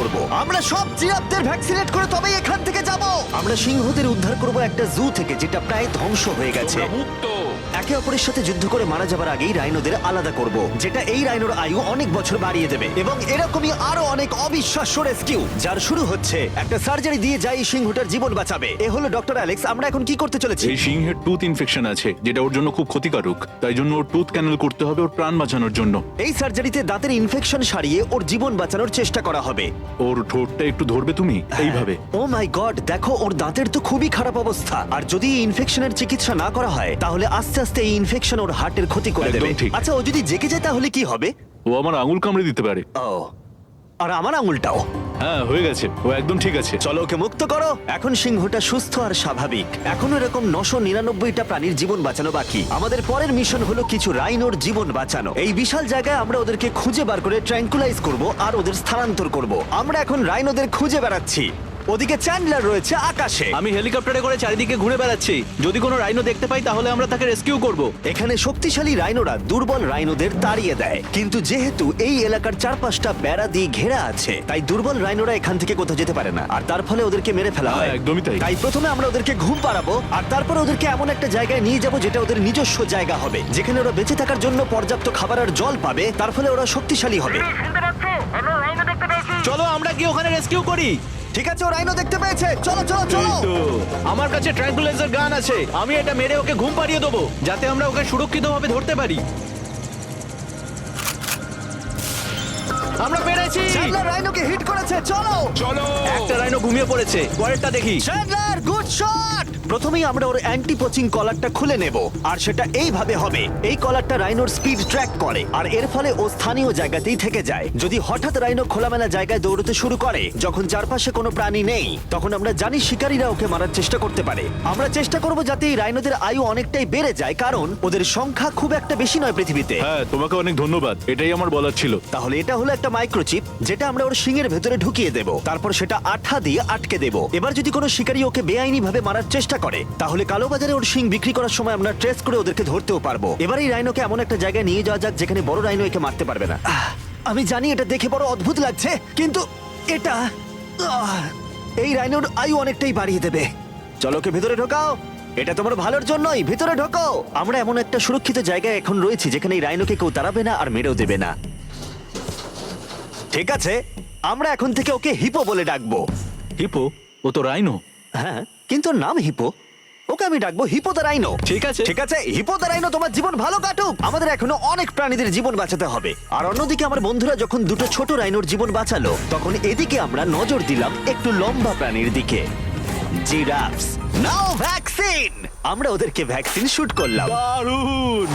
করব। আমরা সব জিরাফদের ভ্যাকসিনেট করে তবেই এখান থেকে যাব। আমরা সিংহদের উদ্ধার করব একটা জু থেকে যেটা প্রায় ধ্বংস হয়ে গেছে। তোমরা মুক্ত। একে অপরের সাথে যুদ্ধ করে মারা যাবার আগেই রাইনোদের আলাদা করব, যেটা এই রাইনোর আয়ু অনেক বছর বাড়িয়ে দেবে। এবং এরকমই আরো অনেক অবিশ্বাস্য রেস্কিউ যার শুরু হচ্ছে একটা সার্জারি দিয়ে যাই সিংহটার জীবন বাঁচাবে। এ হলো ডক্টর অ্যালেক্স। আমরা এখন কি করতে চলেছি? এই সিংহের টুথ ইনফেকশন আছে যেটা ওর জন্য খুব ক্ষতিকারক, তাই জন্য ওর টুথ ক্যানেল করতে হবে ওর প্রাণ বাঁচানোর জন্য। এই সার্জারিতে দাঁতের ইনফেকশন সারিয়ে ওর জীবন বাঁচানোর চেষ্টা করা হবে। ওর ঠোঁটটা একটু ধরবে তুমি এইভাবে। ও মাই গড, দেখো ওর দাঁতের তো খুবই খারাপ অবস্থা। আর যদি এই ইনফেকশনের চিকিৎসা না করা হয় তাহলে আস্তে আস্তে এই ইনফেকশন ওর হার্টের ক্ষতি করে একদম দেবে। ঠিক। আচ্ছা, ও যদি জেগে যায় তাহলে কি হবে? ও আমার আঙুল কামড়ে দিতে পারে। ও, আর আমার আঙুলটাও। হ্যাঁ হয়ে গেছে, ও একদম ঠিক আছে। চলো ওকে মুক্ত করো। এখন সিংহটা সুস্থ আর স্বাভাবিক। এখনো এরকম 999টা প্রাণীর জীবন বাঁচানো বাকি। আমাদের পরের মিশন হলো কিছু রাইনোর জীবন বাঁচানো। এই বিশাল জায়গায় আমরা ওদেরকে খুঁজে বার করে ট্র্যাঙ্কুলাইজ করব আর ওদের স্থানান্তর করব। আমরা এখন রাইনোদের খুঁজে বেড়াচ্ছি। ওদিকে চ্যান্ডলার রয়েছে আকাশে। আমি হেলিকপ্টারে করে চারিদিকে ঘুরে বেড়াচ্ছি। যদি কোনো রাইনো দেখতে পাই তাহলে আমরা তাকে রেস্কিউ করব। এখানে শক্তিশালী রাইনোরা দুর্বল রাইনোদের তাড়িয়ে দেয়, কিন্তু যেহেতু এই এলাকার চারপাশটা বেড়া দিয়ে ঘেরা আছে তাই দুর্বল রাইনোরা এখান থেকে কোথাও যেতে পারে না, আর তার ফলে ওদেরকে মেরে ফেলা হয়। হ্যাঁ, একদমই তাই। তাই প্রথমে আমরা ওদেরকে ঘুম পাড়াবো আর তারপর ওদেরকে এমন একটা জায়গায় নিয়ে যাব যেটা ওদের নিজস্ব জায়গা হবে, যেখানে ওরা বেঁচে থাকার জন্য পর্যাপ্ত খাবার আর জল পাবে। তার ফলে ওরা শক্তিশালী হবে। চলো আমরা কি ওখানে রেস্কিউ করি? ঠিক আছে, ও রাইনো দেখতে পেয়েছে। চলো চলো চলো। তো আমার কাছে ট্র্যাঙ্কুলাইজার গান আছে, আমি এটা মেরে ওকে ঘুম পাড়িয়ে দেবো যাতে আমরা ওকে সুরক্ষিতভাবে ধরতে পারি। আমরা পেরেছি। চ্যান্ডলার রাইনোকে হিট করেছে। চলো চলো। একটা রাইনো ঘুমিয়ে পড়েছে, পরেরটা দেখি। Chandler, good shot. প্রথমেই আমরা ওর অ্যান্টি পোচিং কলারটা খুলে নেব, আর সেটা এইভাবে হবে। এই কলারটা রাইনোর স্পিড ট্র্যাক করে, আর এর ফলে ও স্থানীয় জায়গাতেই থেকে যায়। যদি হঠাৎ রাইনো খোলামেলা জায়গায় দৌড়তে শুরু করে যখন চারপাশে কোনো প্রাণী নেই, তখন আমরা জানি শিকারীরা ওকে মারার চেষ্টা করতে পারে। আমরা চেষ্টা করব যাতে এই রাইনোদের আয়ু অনেকটাই বেড়ে যায়, কারণ ওদের সংখ্যা খুব একটা বেশি নয় পৃথিবীতে। হ্যাঁ তোমাকে অনেক ধন্যবাদ, এটাই আমার বলার ছিল। তাহলে এটা হলো একটা মাইক্রোচিপ যেটা আমরা ওর শিঙের ভেতরে ঢুকিয়ে দেব, তারপর সেটা আঠা দিয়ে আটকে দেব। এবার যদি কোনো শিকারী ওকে বেআইনি ভাবে মারার চেষ্টা করে তাহলে কালোবাজারে ওর শিং বিক্রি করার সময় আমরা ট্রেস করে ওদেরকে ধরতেও পারবো। এবার এই রাইনোকে এমন একটা জায়গায় নিয়ে যাওয়া যাক যেখানে বড় রাইনো একে মারতে পারবে না। আমি জানি এটা দেখে বড় অদ্ভুত লাগছে, কিন্তু এটা এই রাইনোর আয়ু অনেকটাই বাড়িয়ে দেবে। চলো ওকে ভেতরে ঢোকাও, এটা তোমার ভালোর জন্যই। ভিতরে ঢোকো। আমরা এমন একটা সুরক্ষিত জায়গায় এখন রয়েছি যেখানে এই রাইনোকে কেউ তাড়াবে না আর মেরেও দেবে না। ঠিক আছে, আমরা এখন থেকে ওকে হিপো বলে ডাকবো। হিপো? ও তো রাইনো। হ্যাঁ, কিন্তু ওর নাম হিপো। ওকে আমি ডাকবো হিপো দ্য রাইনো। ঠিক আছে। ঠিক আছে, হিপো দ্য রাইনো, তোমার জীবন ভালো কাটুক। আমাদের এখনো অনেক প্রাণীদের জীবন বাঁচাতে হবে। আর অন্যদিকে আমার বন্ধুরা যখন দুটো ছোট রাইনোর জীবন বাঁচালো, তখন এদিকে আমরা নজর দিলাম একটু লম্বা প্রাণীর দিকে, জিরাফস। নাও ভ্যাকসিন। আমরা ওদেরকে ভ্যাকসিন শুট করলাম। দারুণ।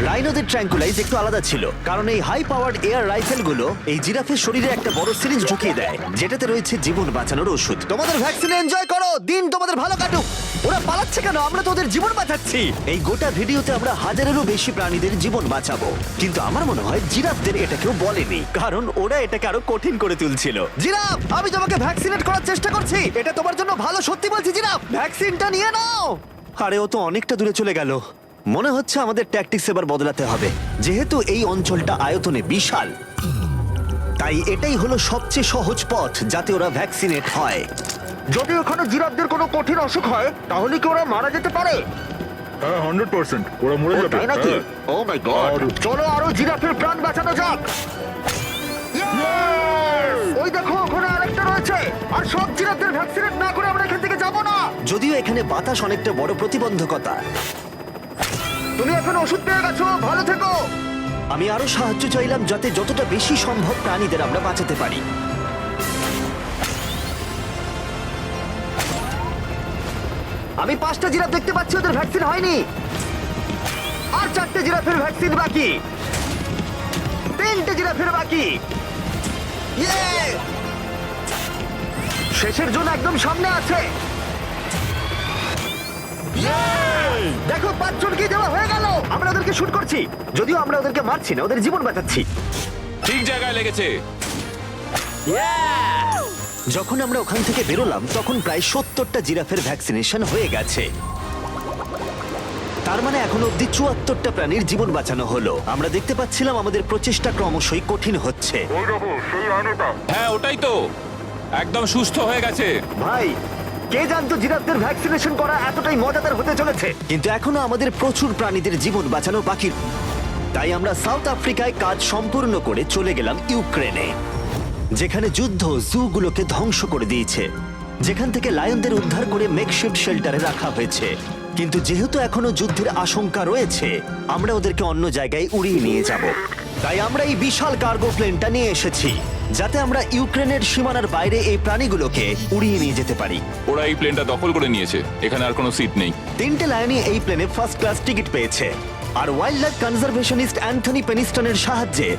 রাইনোদের ট্র্যাঙ্কুলাইজ একটু আলাদা ছিল, কারণ এই হাই পাওয়ার্ড এয়ার রাইফেলগুলো এই জিরাফের শরীরে একটা বড় সিরিঞ্জ ঢুকিয়ে দেয় যেটাতে রয়েছে জীবন বাঁচানোর ওষুধ। তোমাদের ভ্যাকসিন এনজয় করো, দিন তোমাদের ভালো কাটুক। ওরা পালাচ্ছে কেন? আমরা তো ওদের জীবন বাঁচাচ্ছি। এই গোটা ভিডিওতে আমরা হাজারেরও বেশি প্রাণীদের জীবন বাঁচাবো, কিন্তু আমার মনে হয় জিরাফদের এটা কেউ বলেনি, কারণ ওরা এটাকে আরো কঠিন করে তুলছিল। জিরাফ, আমি তোমাকে ভ্যাকসিনেট করার চেষ্টা করছি, এটা তোমার জন্য ভালো। সত্যি বলছি জিরাফ, ভ্যাকসিনটা নিয়ে নাও। আরে ও তো অনেকটা দূরে চলে গেল। মনে হচ্ছে আমাদের ট্যাকটিক্স এবার বদলাতে হবে। যেহেতু এই অঞ্চলটা আয়তনে বিশাল, তাই এটাই হলো সবচেয়ে সহজ পথ যাতে ওরা ভ্যাকসিনেট হয়। যদি ওখানে জিরাফদের কোনো কঠিন অসুখ হয় তাহলে কি ওরা মারা যেতে পারে? হ্যাঁ 100%, ওরা মরে যাবে। তাই নাকি? ও মাই গড, চলো আরো জিরাফের প্রাণ বাঁচানো যাক। ওই দেখো, ওখানে আরেকটা রয়েছে। আর সব জিরাফদের ভ্যাকসিনেট না করে আমরা এখান থেকে যাব না। যদিও এখানে বাতাস অনেকটা বড় প্রতিবন্ধকতা। তুমি এখন ওষুধ পেয়ে গেছো, ভালো থেকো। আমি আরো সাহায্য চাইলাম যাতে যতটা বেশি সম্ভব প্রাণীদের আমরা বাঁচাতে পারি। আমি 5টা জিরাফ দেখতে পাচ্ছি, ওদের ভ্যাকসিন হয়নি। আর 4টে জিরাফের ভ্যাকসিন বাকি। 3টে জিরাফের বাকি। ইয়ে! শেষের জন্য একদম সামনে আছে। দেখো, 5 জনকে দেওয়া হয়ে গেল। আমরা ওদেরকে শুট করছি, যদিও আমরা ওদেরকে মারছি না, ওদের জীবন বাঁচাচ্ছি। ঠিক জায়গায় লেগেছে। যখন আমরা ওখান থেকে বেরোলাম তখন প্রায় 70টা জিরাফের ভ্যাকসিনেশন হয়ে গেছে। তার মানে এখন অব্দি 74টা প্রাণীর জীবন বাঁচানো হলো। আমরা দেখতে পাচ্ছিলাম আমাদের প্রচেষ্টা ক্রমশই কঠিন হচ্ছে। হ্যাঁ ওটাই তো। একদম সুস্থ হয়ে গেছে। ভাই কে জানতো জিরাফদের ভ্যাকসিনেশন করা এতটাই মজাদার হতে চলেছে, কিন্তু এখনো আমাদের প্রচুর প্রাণীদের জীবন বাঁচানো বাকি। তাই আমরা সাউথ আফ্রিকায় কাজ সম্পূর্ণ করে চলে গেলাম ইউক্রেনে, যেখানে যুদ্ধ জুগুলোকে ধ্বংস করে দিয়েছে, যেখান থেকে লায়নদের উদ্ধার করে মেকশিফট শেল্টারে রাখা হয়েছে। কিন্তু যেহেতু এখনো যুদ্ধের আশঙ্কা রয়েছে, আমরা ওদেরকে অন্য জায়গায় উড়িয়ে নিয়ে যাব। তাই আমরা এই বিশাল কার্গো প্লেনটা নিয়ে এসেছি, যাতে আমরা ইউক্রেনের সীমানার বাইরে এই প্রাণীগুলোকে উড়িয়ে নিয়ে যেতে পারি। ওরা এই প্লেনটা দখল করে নিয়েছে, এখানে আর কোনো সিট নেই। 3টে লায়নই এই প্লেনে ফার্স্ট ক্লাস টিকিট পেয়েছে, আর ওয়াইল্ড লাইফ কনজারভেশনিস্ট অ্যান্থনি পেনিস্টনের সাহায্যে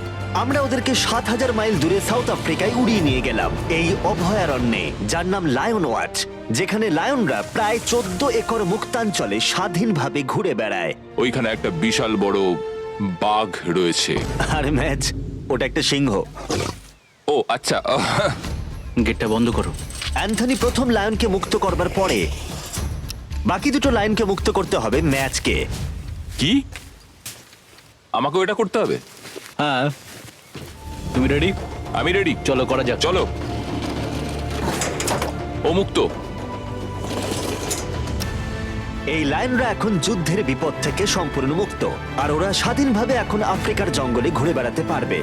আমরা ওদেরকে 7000 মাইল দূরে সাউথ আফ্রিকায় উড়িয়ে নিয়ে গেলাম, এই অভয়ারণ্যে যার নাম লায়ন ওয়াচ, যেখানে লায়নরা প্রায় 14 একর মুক্তাঞ্চলে স্বাধীনভাবে ঘুরে বেড়ায়। ওইখানে একটা বিশাল বড় বাঘ রয়েছে। আর ম্যাচ, ওটা একটা সিংহ। ও আচ্ছা। গেটটা বন্ধ করো। অ্যান্থনি প্রথম লায়নকে মুক্ত করবার পরে বাকি দুটো লায়নকে মুক্ত করতে হবে ম্যাচকে। কি আমাকেও এটা করতে হবে? হ্যাঁ, তুমি রেডি? আমি রেডি। চলো করা যাক। চলো। ও মুক্ত। এই লায়নরা এখন যুদ্ধের বিপদ থেকে সম্পূর্ণ মুক্ত, আর ওরা স্বাধীনভাবে এখন আফ্রিকার জঙ্গলে ঘুরে বেড়াতে পারবে।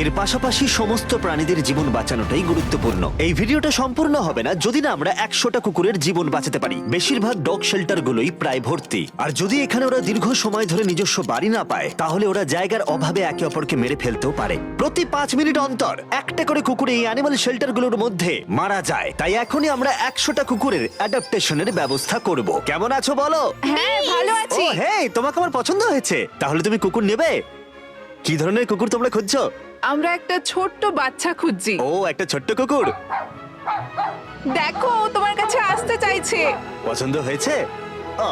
এর পাশাপাশি সমস্ত প্রাণীদের জীবন বাঁচানোটাই গুরুত্বপূর্ণ। এই ভিডিওটা সম্পূর্ণ হবে না যদি না আমরা 100টা কুকুরের জীবন বাঁচাতে পারি। বেশিরভাগ ডগ শেল্টার গুলোই প্রায় ভর্তি, আর যদি এখানে ওরা দীর্ঘ সময় ধরে নিজস্ব বাড়ি না পায়, তাহলে ওরা জায়গার অভাবে একে অপরকে মেরে ফেলতেও পারে। প্রতি 5 মিনিট অন্তর একটা করে কুকুর এই অ্যানিমাল শেল্টার গুলোর মধ্যে মারা যায়। তাই এখনই আমরা 100টা কুকুরের অ্যাডাপ্টেশনের ব্যবস্থা করব। কেমন আছো বলো? হ্যাঁ, ভালো ও আছি। হেই, তোমাকে আমার পছন্দ হয়েছে। তাহলে তুমি কুকুর নেবে? কি ধরনের কুকুর তোমরা খুঁজছো? আমরা একটা ছোট্ট বাচ্চা খুঁজছি। ও, একটা ছোট্ট কুকুর দেখো, ও তোমার কাছে আসতে চাইছে। পছন্দ হয়েছে? আ,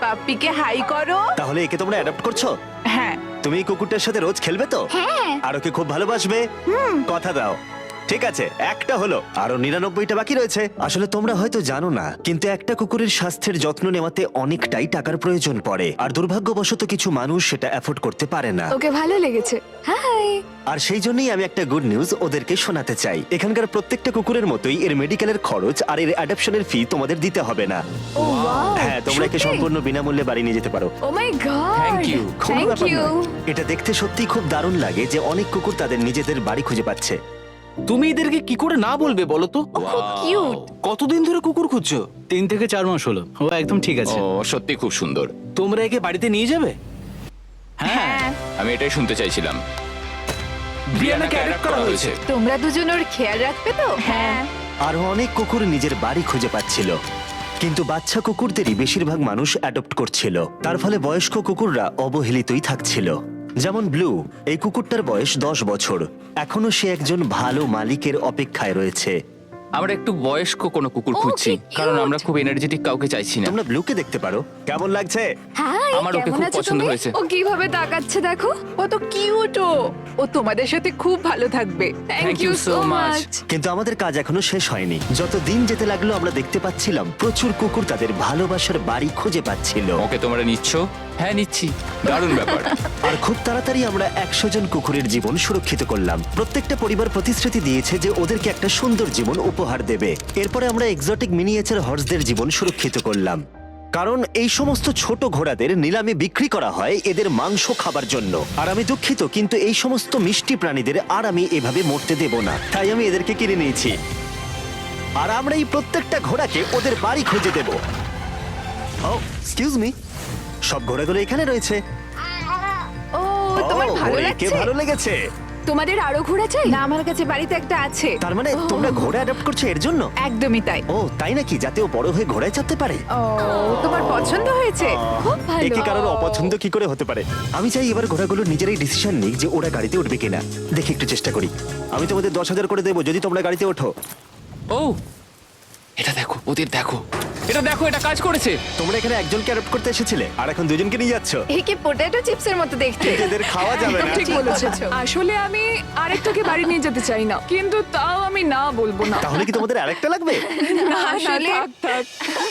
পাপ্পিকে হাই করো। তাহলে একে তোমরা অ্যাডাপ্ট করছো? হ্যাঁ। তুমি এই কুকুরটার সাথে রোজ খেলবে তো? হ্যাঁ। আর ওকে খুব ভালোবাসবে? কথা দাও। ঠিক আছে, একটা হলো, আরো 99টা বাকি রয়েছে। আসলে তোমরা হয়তো জানো না, কিন্তু একটা কুকুরের স্বাস্থ্যের যত্ন নেওয়াতে অনেকটাই টাকার প্রয়োজন পড়ে, আর দুর্ভাগ্যবশত কিছু মানুষ সেটা অ্যাফোর্ড করতে পারে না। ওকে ভালো লেগেছে। হাই। আর সেই জন্যই আমি একটা গুড নিউজ ওদেরকে শোনাতে চাই। এখানকার প্রত্যেকটা কুকুরের মতোই এর মেডিকেলের খরচ আর এর অ্যাডাপশনের ফি তোমাদের দিতে হবে না। Oh wow. হ্যাঁ, তোমরা একে সম্পূর্ণ বিনামূল্যে বাড়ি নিয়ে যেতে পারো। Oh my God. Thank you. কোনো থ্যাংক ব্যাপার ইউ। নয়। এটা দেখতে সত্যিই খুব দারুণ লাগে যে অনেক কুকুর তাদের নিজেদের বাড়ি খুঁজে পাচ্ছে। তুমি এদেরকে কি করে না বলবে বলো তো? খুব কিউট। কতদিন ধরে কুকুর খুঁজছো? 3 থেকে 4 মাস হলো। ও একদম ঠিক আছে। ও সত্যি খুব সুন্দর। তোমরা একে বাড়িতে নিয়ে যাবে? হ্যাঁ। আমি এটাই শুনতে চাইছিলাম। ব্রিয়ানাকে অ্যাডপ্ট করা হয়েছে। তোমরা দুজন ওর খেয়াল রাখবে তো? হ্যাঁ। আরো অনেক কুকুর নিজের বাড়ি খুঁজে পাচ্ছিল, কিন্তু বাচ্চা কুকুরদেরই বেশিরভাগ মানুষ অ্যাডপ্ট করছিল। তার ফলে বয়স্ক কুকুররা অবহেলিতই থাকছিল। যেমন ব্লু, এই কুকুরটার বয়স 10 বছর। এখনো সে একজন ভালো মালিকের অপেক্ষায় রয়েছে। আমরা একটু বয়স্ক কোনো কুকুর ও, খুঁজছি, কি cute! কারণ আমরা খুব এনার্জেটিক কাউকে চাইছি না। তোমরা ব্লুকে দেখতে পারো। কেমন লাগছে? হাই। আমার ওকে কেমন খুব আছো পছন্দ তুমি? হয়েছে। ও কিভাবে তাকাচ্ছে দেখো। কত কিউট ও। ও তোমাদের সাথে খুব ভালো থাকবে। Thank you so much. কিন্তু আমাদের কাজ এখনো শেষ হয়নি। যত দিন যেতে লাগলো আমরা দেখতে পাচ্ছিলাম প্রচুর কুকুর তাদের ভালোবাসার বাড়ি খুঁজে পাচ্ছিল। ওকে তোমরা নিচ্ছ? হ্যাঁ নিচ্ছি। দারুণ ব্যাপার। আর খুব তাড়াতাড়ি আমরা 100 জন কুকুরের জীবন সুরক্ষিত করলাম। প্রত্যেকটা পরিবার প্রতিশ্রুতি দিয়েছে যে ওদেরকে একটা সুন্দর জীবন উপহার দেবে। এরপরে আমরা এক্সোটিক মিনিয়েচার হর্সদের জীবন সুরক্ষিত করলাম, কারণ এই সমস্ত ছোট ঘোড়াদের নিলামে বিক্রি করা হয় এদের মাংস খাবার জন্য। আর আমি দুঃখিত, কিন্তু এই সমস্ত মিষ্টি প্রাণীদের আর আমি এভাবে মরতে দেব না, তাই আমি এদেরকে কিনে নিয়েছি। আর আমরা এই প্রত্যেকটা ঘোড়াকে ওদের বাড়ি খুঁজে দেব। ও এক্সকিউজ মি, সব ঘোড়াগুলো এখানে রয়েছে। ও, তোমার ও, ভালো ওরে, কে লাগছে? ভালো লেগেছে? তোমাদের আরো ঘোড়া চাই? না, আমার কাছে বাড়িতে একটা আছে। তার মানে তোমরা ঘোড়া অ্যাডাপ্ট করছো এর জন্য? একদমই তাই। ও তাই নাকি? যাতে ও বড় হয়ে ঘোড়ায় চাপতে পারে? ও, তোমার পছন্দ হয়েছে? খুব ভালো। একে কারোর অপছন্দ কি করে হতে পারে? আমি চাই এবার ঘোড়াগুলো নিজেরাই ডিসিশন নিক যে ওরা গাড়িতে উঠবে কিনা। দেখি, একটু চেষ্টা করি। আমি তোমাদের 10,000 করে দেবো যদি তোমরা গাড়িতে ওঠো। ও এটা দেখো, ওদের দেখো, এটা দেখো, এটা কাজ করেছে। তোমরা এখানে একজনকে অ্যাডপ্ট করতে এসেছিলে আর এখন দুজনকে নিয়ে যাচ্ছ। একে পটেটো চিপসের মতো দেখতে। কিন্তু এদের খাওয়া যাবে না। ঠিক বলেছো। আসলে আমি আরেকটাকে বাড়ি নিয়ে যেতে চাই না, কিন্তু তাও আমি না বলবো না। তাহলে কি তোমাদের আরেকটা লাগবে? আসলে থাক।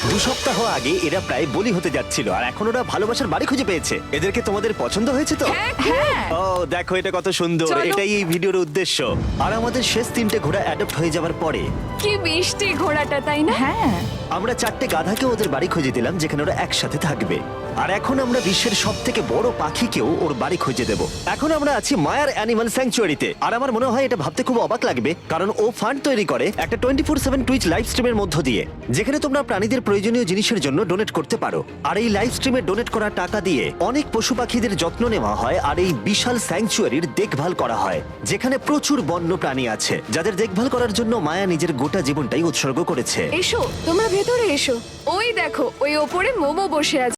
2 সপ্তাহ আগে এরা প্রায় বলি হতে যাচ্ছিল, আর এখন ওরা ভালোবাসার বাড়ি খুঁজে পেয়েছে। এদেরকে তোমাদের পছন্দ হয়েছে তো? হ্যাঁ। ও দেখো, এটা কত সুন্দর। চলো। এটাই এই ভিডিওর উদ্দেশ্য। আর আমাদের শেষ 3টে ঘোড়া অ্যাডপ্ট হয়ে যাওয়ার পরে কি মিষ্টি ঘোড়াটা, তাই না? হ্যাঁ। আমরা 4টে গাধাকে ওদের বাড়ি খুঁজে দিলাম যেখানে ওরা একসাথে থাকবে। আর এখন আমরা বিশ্বের সব থেকে বড় পাখিকেও ওর বাড়ি খুঁজে দেব। এখন আমরা আছি মায়ার অ্যানিমাল স্যাংচুয়ারিতে, আর আমার মনে হয় এটা ভাবতে খুব অবাক লাগবে, কারণ ও ফান্ড তৈরি করে একটা 24/7 টুইচ লাইভ স্ট্রিমের মধ্য দিয়ে, যেখানে তোমরা প্রাণীদের প্রয়োজনীয় জিনিসের জন্য ডোনেট করতে পারো। আর এই লাইভ স্ট্রিমে ডোনেট করা টাকা দিয়ে অনেক পশু পাখিদের যত্ন নেওয়া হয়, আর এই বিশাল স্যাংচুয়ারির দেখভাল করা হয়, যেখানে প্রচুর বন্য প্রাণী আছে যাদের দেখভাল করার জন্য মায়া নিজের গোটা জীবনটাই উৎসর্গ করেছে। এসো, তোমরা ভেতরে এসো। ওই দেখো, ওই ওপরে মোমো বসে আছে।